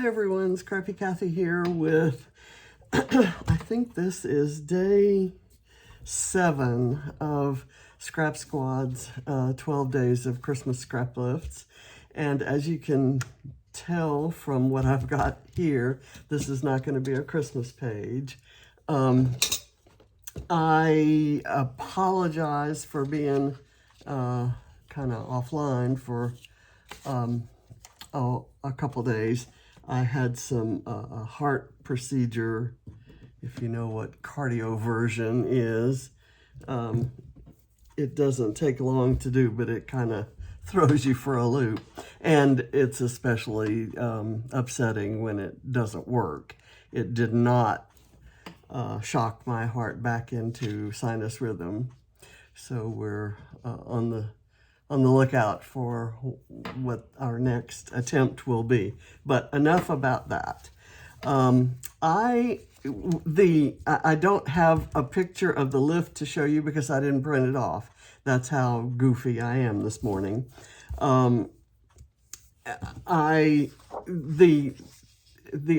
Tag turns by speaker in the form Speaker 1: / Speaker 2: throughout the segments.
Speaker 1: Hi everyone, Scrappy Kathy here with, I think this is day 7 of Scrap Squad's 12 days of Christmas Scraplifts. And as you can tell from what I've got here, this is not going to be a Christmas page. I apologize for being kind of offline for a couple days. I had some a heart procedure, if you know what cardioversion is. It doesn't take long to do, but it kind of throws you for a loop. And it's especially upsetting when it doesn't work. It did not shock my heart back into sinus rhythm. So we're on the lookout for what our next attempt will be. But enough about that. I don't have a picture of the lift to show you because I didn't print it off. That's how goofy I am this morning. The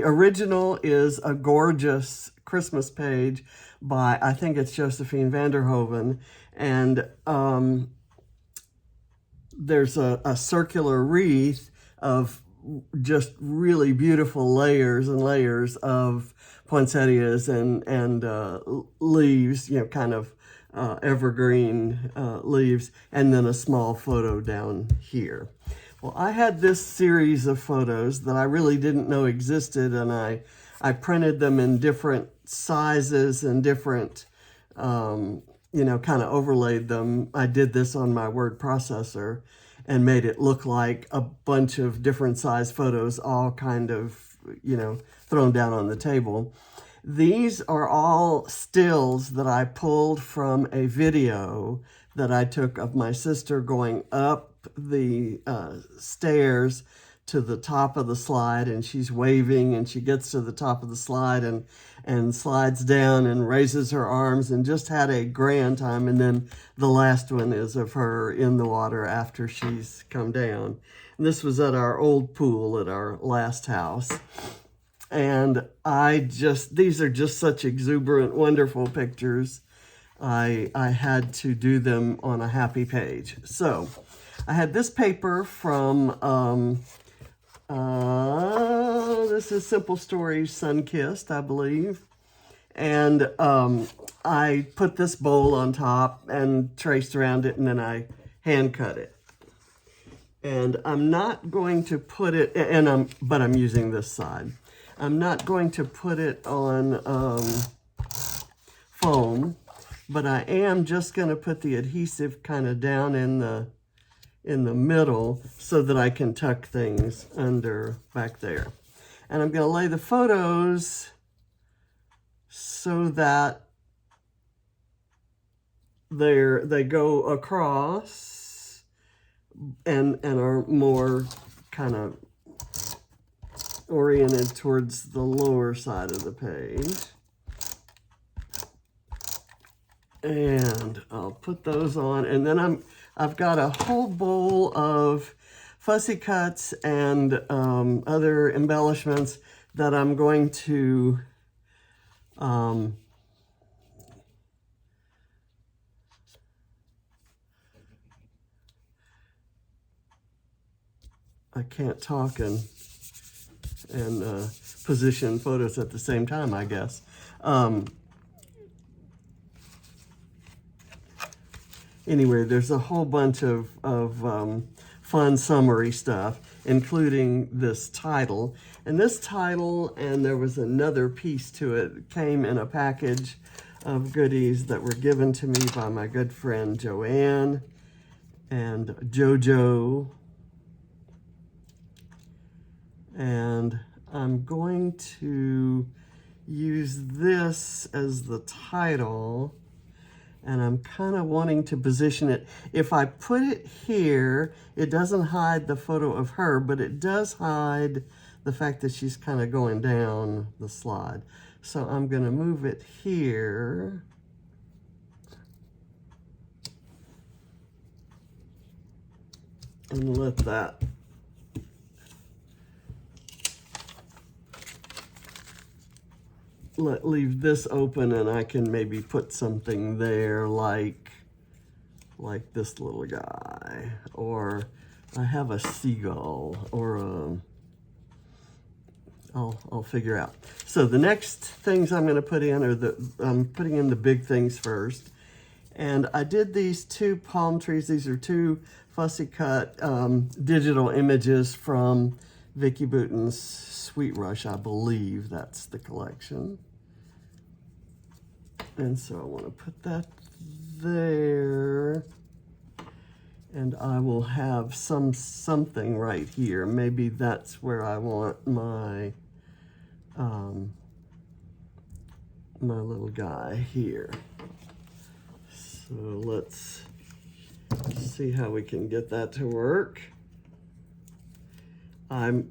Speaker 1: original is a gorgeous Christmas page by, I think it's Josefine Vanderhoven, and there's a circular wreath of just really beautiful layers and layers of poinsettias and leaves, you know, kind of evergreen leaves, and then a small photo down here. Well, I had this series of photos that I really didn't know existed, and I printed them in different sizes and different, you know, kind of overlaid them. I did this on my word processor and made it look like a bunch of different size photos all kind of, you know, thrown down on the table. These are all stills that I pulled from a video that I took of my sister going up the stairs to the top of the slide, and she's waving, and she gets to the top of the slide and slides down and raises her arms and just had a grand time. And then the last one is of her in the water after she's come down. And this was at our old pool at our last house. And these are just such exuberant, wonderful pictures. I had to do them on a happy page. So I had this paper from, this is Simple Stories Sun-Kissed, I believe. And I put this bowl on top and traced around it, and then I hand cut it. And I'm not going to put it, but I'm using this side. I'm not going to put it on foam, but I am just going to put the adhesive kind of down in the middle so that I can tuck things under back there. And I'm going to lay the photos so that they go across and are more kind of oriented towards the lower side of the page. And I'll put those on, and then I've got a whole bowl of fussy cuts and other embellishments that I'm going to I can't talk and position photos at the same time, I guess. Anyway, there's a whole bunch of fun summery stuff, including this title. And this title, and there was another piece to it, came in a package of goodies that were given to me by my good friend Joanne and Jojo. And I'm going to use this as the title, and I'm kind of wanting to position it. If I put it here, it doesn't hide the photo of her, but it does hide the fact that she's kind of going down the slide. So I'm going to move it here. And let that leave this open, and I can maybe put something there like this little guy, or I have a seagull, or I'll figure out. So the next things I'm going to put in are I'm putting in the big things first. And I did these 2 palm trees. These are 2 fussy cut digital images from Vicki Boutin's Sweet Rush. I believe that's the collection. And so I want to put that there. And I will have something right here. Maybe that's where I want my my little guy here. So let's see how we can get that to work. I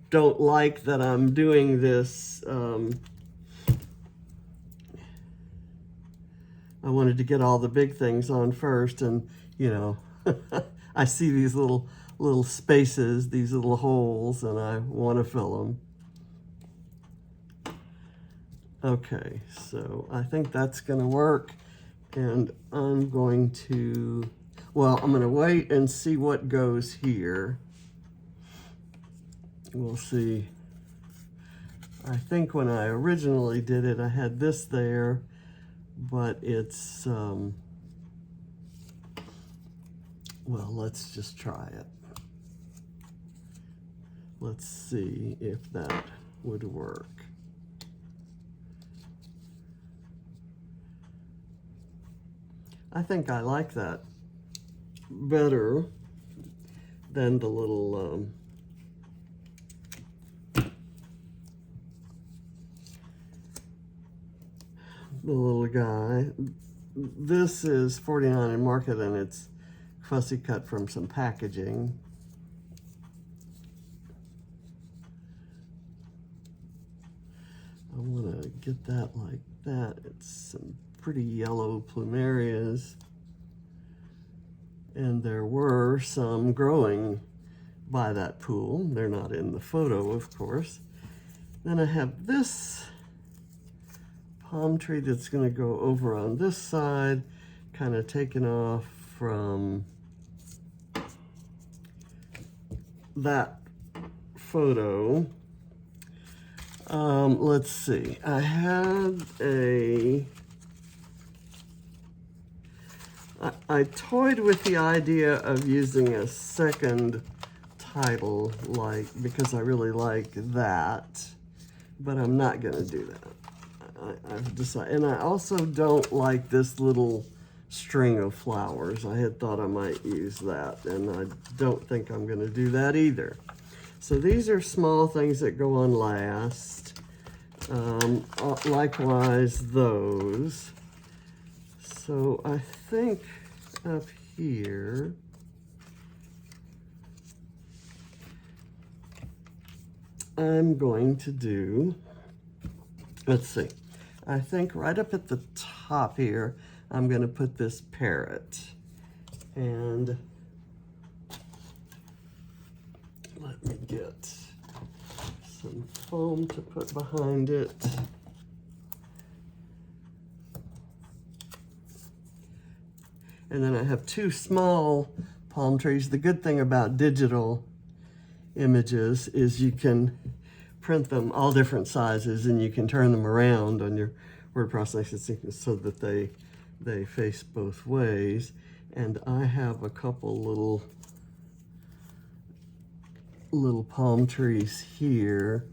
Speaker 1: don't like that I'm doing this. I wanted to get all the big things on first, and you know, I see these little spaces, these little holes, and I want to fill them. Okay, so I think that's going to work, and I'm going to, well, I'm going to wait and see what goes here. We'll see. I think when I originally did it, I had this there, but it's, well, let's just try it. Let's see if that would work. I think I like that better than the little guy. This is $49 in market, and it's fussy cut from some packaging. I want to get that like that. It's some pretty yellow plumerias, and there were some growing by that pool. They're not in the photo, of course. Then I have this palm tree that's going to go over on this side, kind of taken off from that photo. Let's see. I had I toyed with the idea of using a second title, because I really like that, but I'm not going to do that. I've decided, and I also don't like this little string of flowers. I had thought I might use that, and I don't think I'm going to do that either. So these are small things that go on last. Likewise, those. So I think up here, I'm going to do, let's see, I think right up at the top here, I'm going to put this parrot. And let me get some foam to put behind it. And then I have 2 small palm trees. The good thing about digital images is you can print them all different sizes, and you can turn them around on your word processing system so that they face both ways. And I have a couple little palm trees here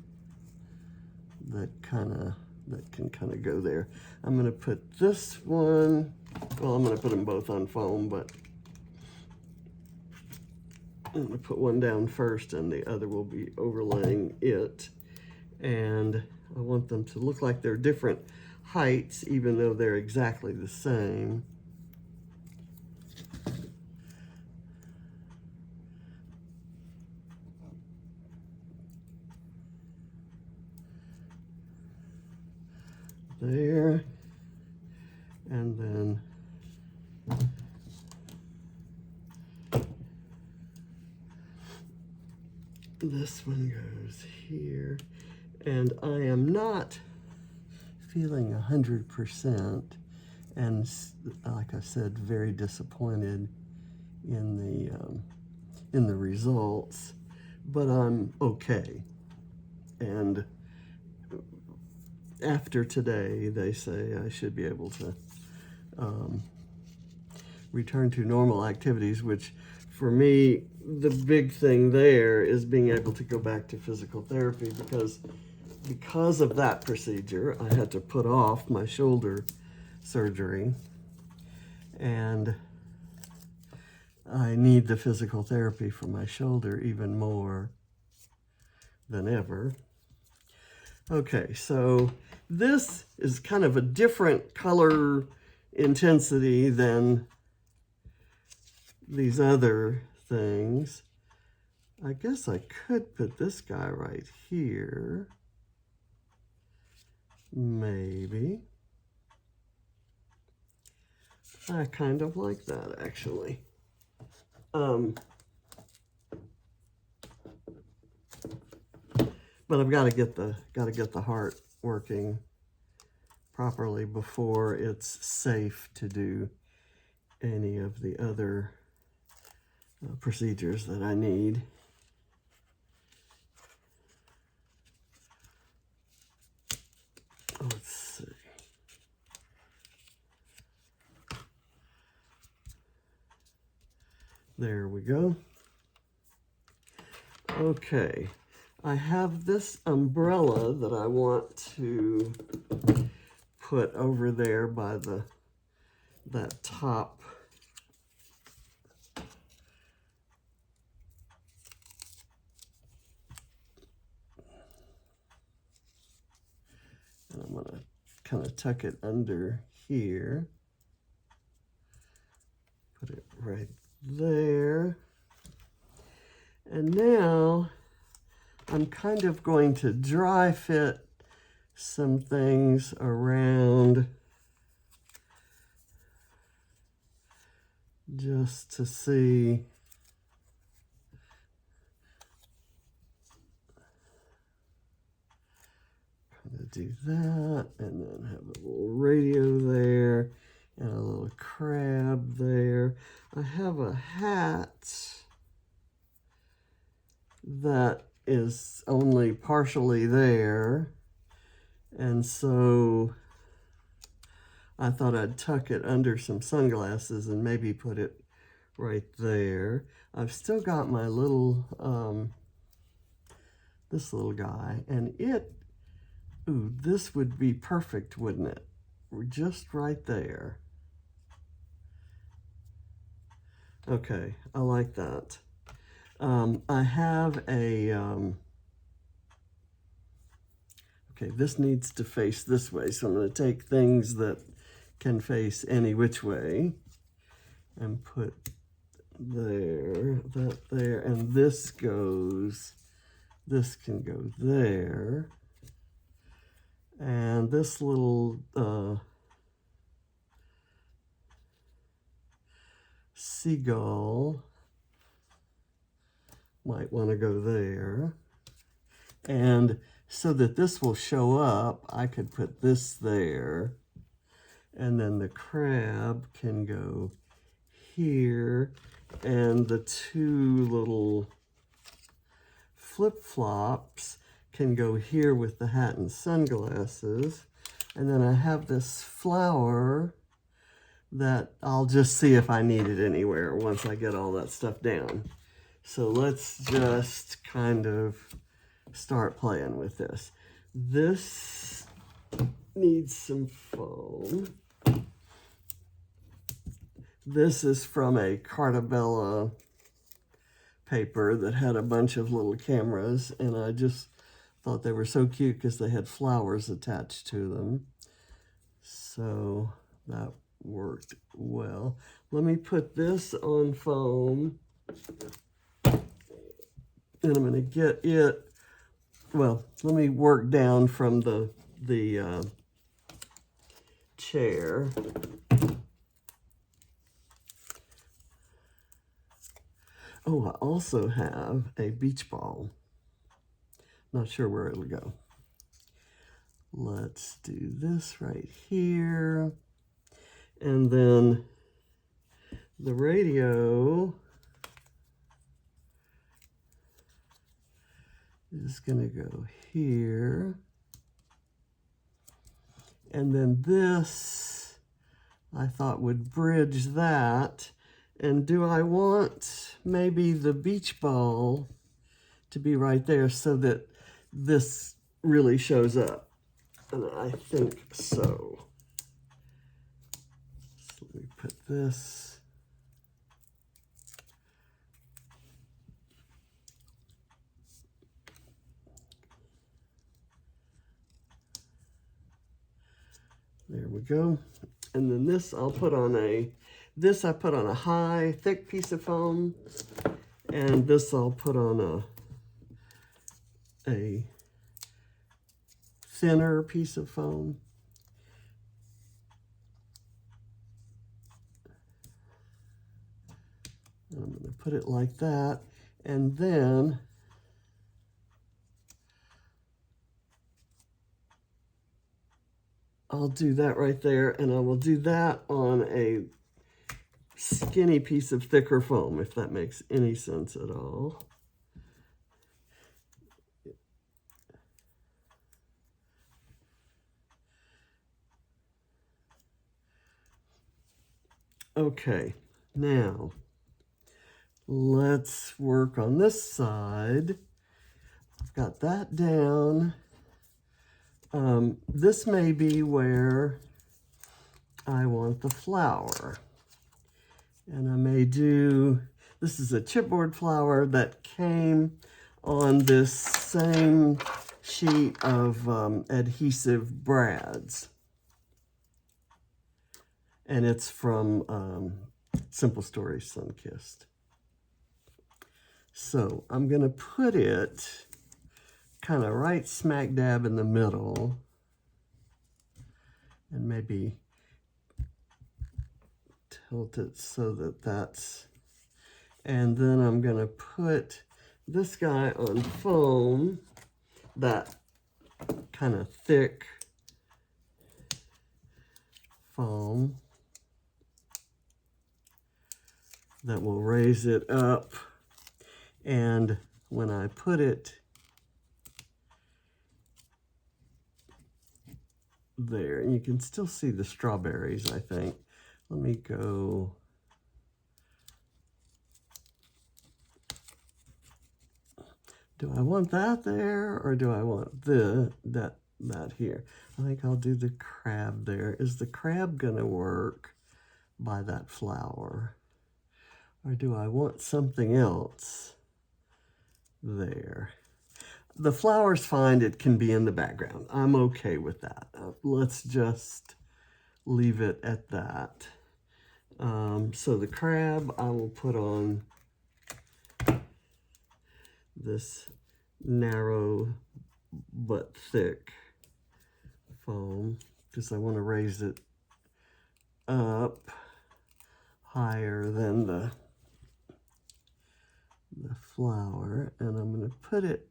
Speaker 1: that can kind of go there. I'm going to put this one, well, I'm going to put them both on foam, but I'm going to put one down first, and the other will be overlaying it. And I want them to look like they're different heights, even though they're exactly the same. There, and then this one goes here, and I am not feeling 100%, and like I said, very disappointed in the results, but I'm okay. And after today, they say I should be able to return to normal activities, which for me, the big thing there is being able to go back to physical therapy, because of that procedure, I had to put off my shoulder surgery, and I need the physical therapy for my shoulder even more than ever. Okay, so this is kind of a different color intensity than these other things. I guess I could put this guy right here. Maybe. I kind of like that, actually. But I've got to get the heart working properly before it's safe to do any of the other procedures that I need. Let's see. There we go. Okay, I have this umbrella that I want to put over there by that top and I'm going to kind of tuck it under here, put it right there. And now I'm kind of going to dry fit some things around just to see. Kind of do that, and then have a little radio there and a little crab there. I have a hat that is only partially there, and so I thought I'd tuck it under some sunglasses and maybe put it right there. I've still got my little this little guy, and this would be perfect, wouldn't it? Just right there. Okay, I like that. I have a, okay, this needs to face this way, so I'm going to take things that can face any which way and put that there, and this can go there, and this little seagull might want to go there. And so that this will show up, I could put this there, and then the crab can go here, and the two little flip-flops can go here with the hat and sunglasses. And then I have this flower that I'll just see if I need it anywhere once I get all that stuff down. So let's just kind of start playing with this. This needs some foam. This is from a Cartabella paper that had a bunch of little cameras, and I just thought they were so cute because they had flowers attached to them. So that worked well. Let me put this on foam, and I'm going to get it, well, let me work down from the chair. Oh, I also have a beach ball. Not sure where it'll go. let's do this right here. And then the radio is going to go here. And then this, I thought, would bridge that. And do I want maybe the beach ball to be right there so that this really shows up? And I think so. So let me put this. There we go. And then this I'll put on I put on a high, thick piece of foam. And this I'll put on a thinner piece of foam. I'm going to put it like that. And then I'll do that right there, and I will do that on a skinny piece of thicker foam, if that makes any sense at all. Okay, now let's work on this side. I've got that down. This may be where I want the flower. And I may do, this is a chipboard flower that came on this same sheet of adhesive brads. And it's from Simple Stories Sunkissed. So I'm going to put it kind of right smack dab in the middle, and maybe tilt it so that that's, and then I'm going to put this guy on foam, that kind of thick foam that will raise it up. And when I put it there, and you can still see the strawberries, I think. Let me go. Do I want that there, or do I want that here? I think I'll do the crab there. Is the crab gonna work by that flower? Or do I want something else there? The flower's fine, it can be in the background. I'm okay with that. Let's just leave it at that. So the crab, I will put on this narrow but thick foam because I want to raise it up higher than the flower, and I'm going to put it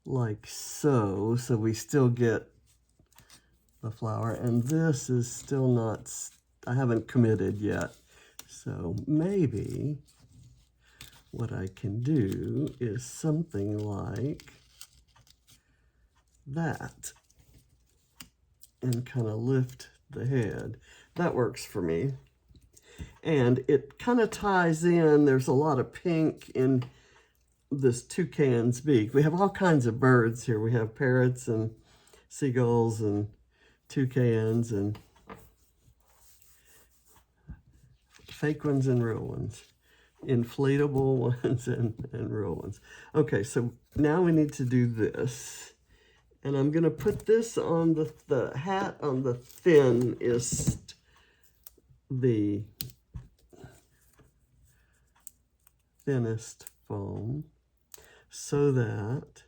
Speaker 1: like so, so we still get the flower, and this is still not, I haven't committed yet, so maybe what I can do is something like that and kind of lift the head. That works for me. And it kind of ties in, there's a lot of pink in this toucan's beak. We have all kinds of birds here. We have parrots and seagulls and toucans and fake ones and real ones, inflatable ones and real ones. Okay, so now we need to do this. And I'm going to put this on the hat on the thinnest, the thinnest foam, so that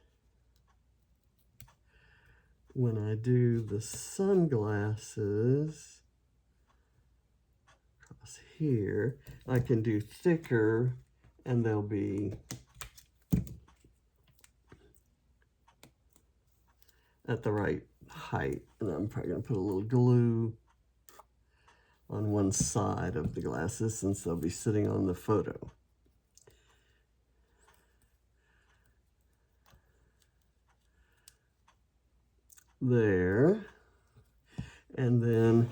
Speaker 1: when I do the sunglasses across here, I can do thicker and they'll be at the right height. And I'm probably going to put a little glue on one side of the glasses since they'll be sitting on the photo. There. And then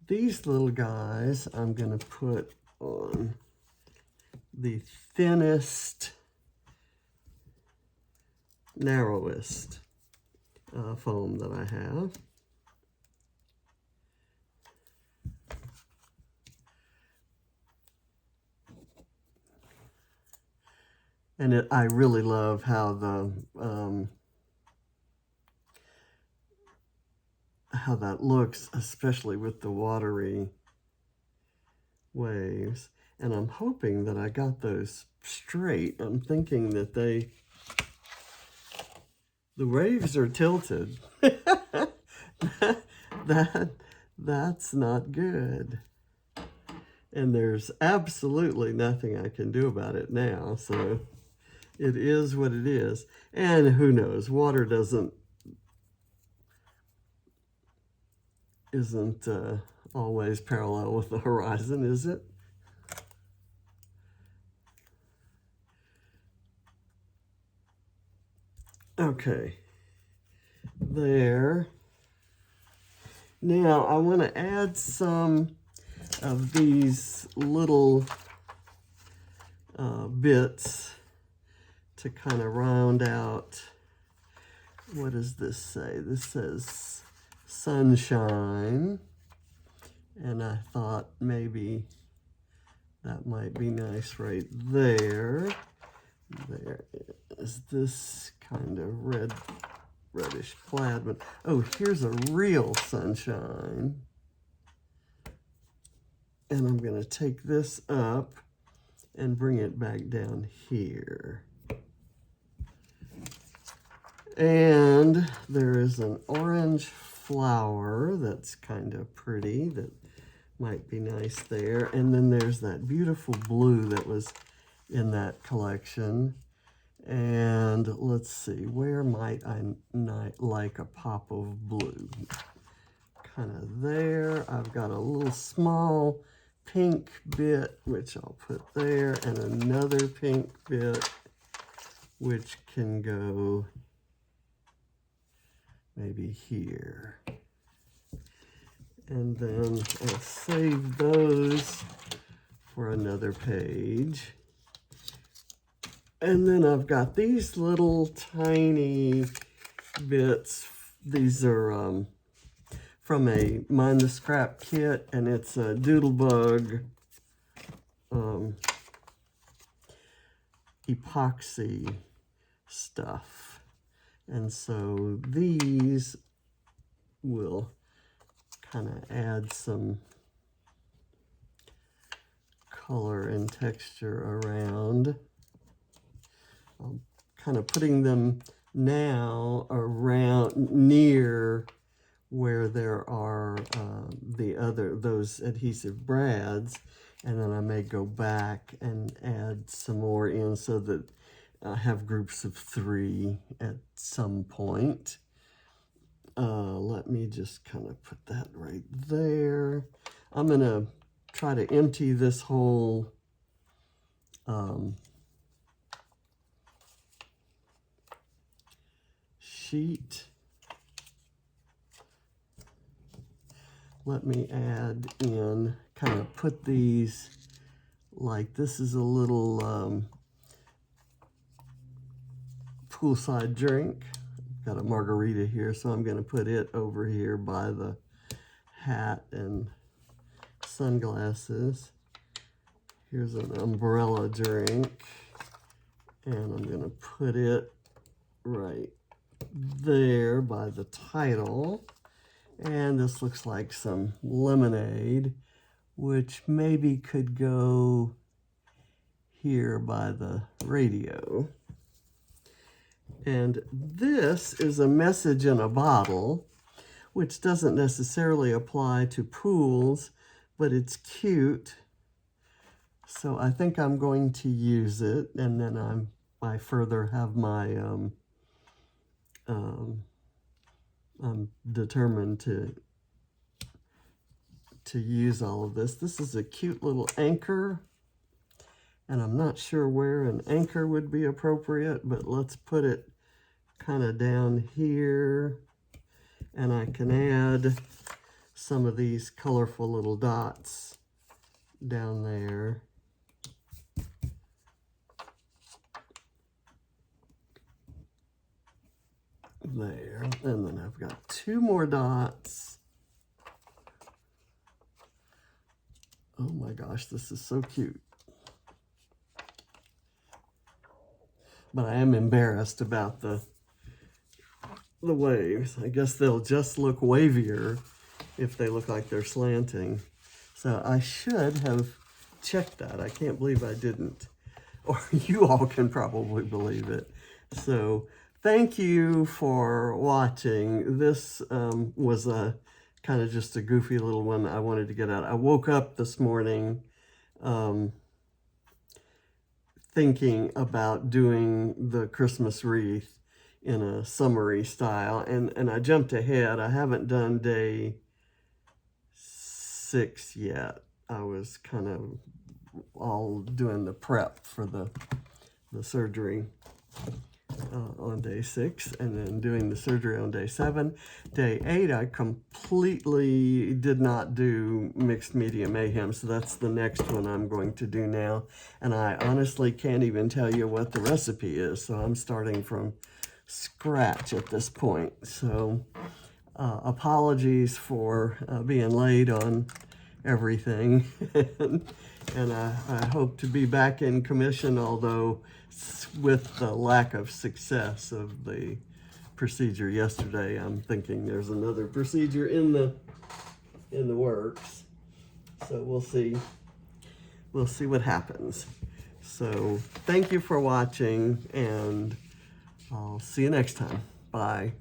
Speaker 1: these little guys I'm going to put on the thinnest, narrowest foam that I have. And I really love how that looks, especially with the watery waves. And I'm hoping that I got those straight. I'm thinking that the waves are tilted. That's not good. And there's absolutely nothing I can do about it now. So it is what it is. And who knows, water isn't always parallel with the horizon, is it? Okay, there. Now I want to add some of these little bits to kind of round out. What does this say? This says sunshine, and I thought maybe that might be nice right there. There is this kind of reddish plaid, but oh, here's a real sunshine. And I'm going to take this up and bring it back down here. And there is an orange flower that's kind of pretty, that might be nice there. And then there's that beautiful blue that was in that collection. And let's see, where might I not like a pop of blue? Kind of there. I've got a little small pink bit, which I'll put there, and another pink bit, which can go maybe here. And then I'll save those for another page. And then I've got these little tiny bits. These are from a Mind the Scrap kit, and it's a Doodlebug epoxy stuff. And so these will kind of add some color and texture around. I'm kind of putting them now around near where there are those adhesive brads, and then I may go back and add some more in so that I have groups of 3 at some point. Let me just kind of put that right there. I'm going to try to empty this whole sheet. Let me add in, kind of put these, like this is a little poolside drink. Got a margarita here, so I'm going to put it over here by the hat and sunglasses. Here's an umbrella drink, and I'm going to put it right there by the title. And this looks like some lemonade, which maybe could go here by the radio. And this is a message in a bottle, which doesn't necessarily apply to pools, but it's cute. So I think I'm going to use it, and then I further have my I'm determined to use all of this. This is a cute little anchor, and I'm not sure where an anchor would be appropriate, but let's put it kind of down here, and I can add some of these colorful little dots down there. There, and then I've got 2 more dots. Oh my gosh, this is so cute. But I am embarrassed about the waves. I guess they'll just look wavier if they look like they're slanting. So I should have checked that. I can't believe I didn't. Or you all can probably believe it. So thank you for watching. This was a kind of just a goofy little one I wanted to get out. I woke up this morning thinking about doing the Christmas wreath in a summery style, and I jumped ahead. I haven't done day 6 yet. I was kind of all doing the prep for the surgery on day 6, and then doing the surgery on day 7. Day 8, I completely did not do mixed media mayhem, so that's the next one I'm going to do now. And I honestly can't even tell you what the recipe is, so I'm starting from scratch at this point. So apologies for being late on everything. And I hope to be back in commission, although with the lack of success of the procedure yesterday, I'm thinking there's another procedure in the works. So we'll see. We'll see what happens. So thank you for watching, and I'll see you next time. Bye.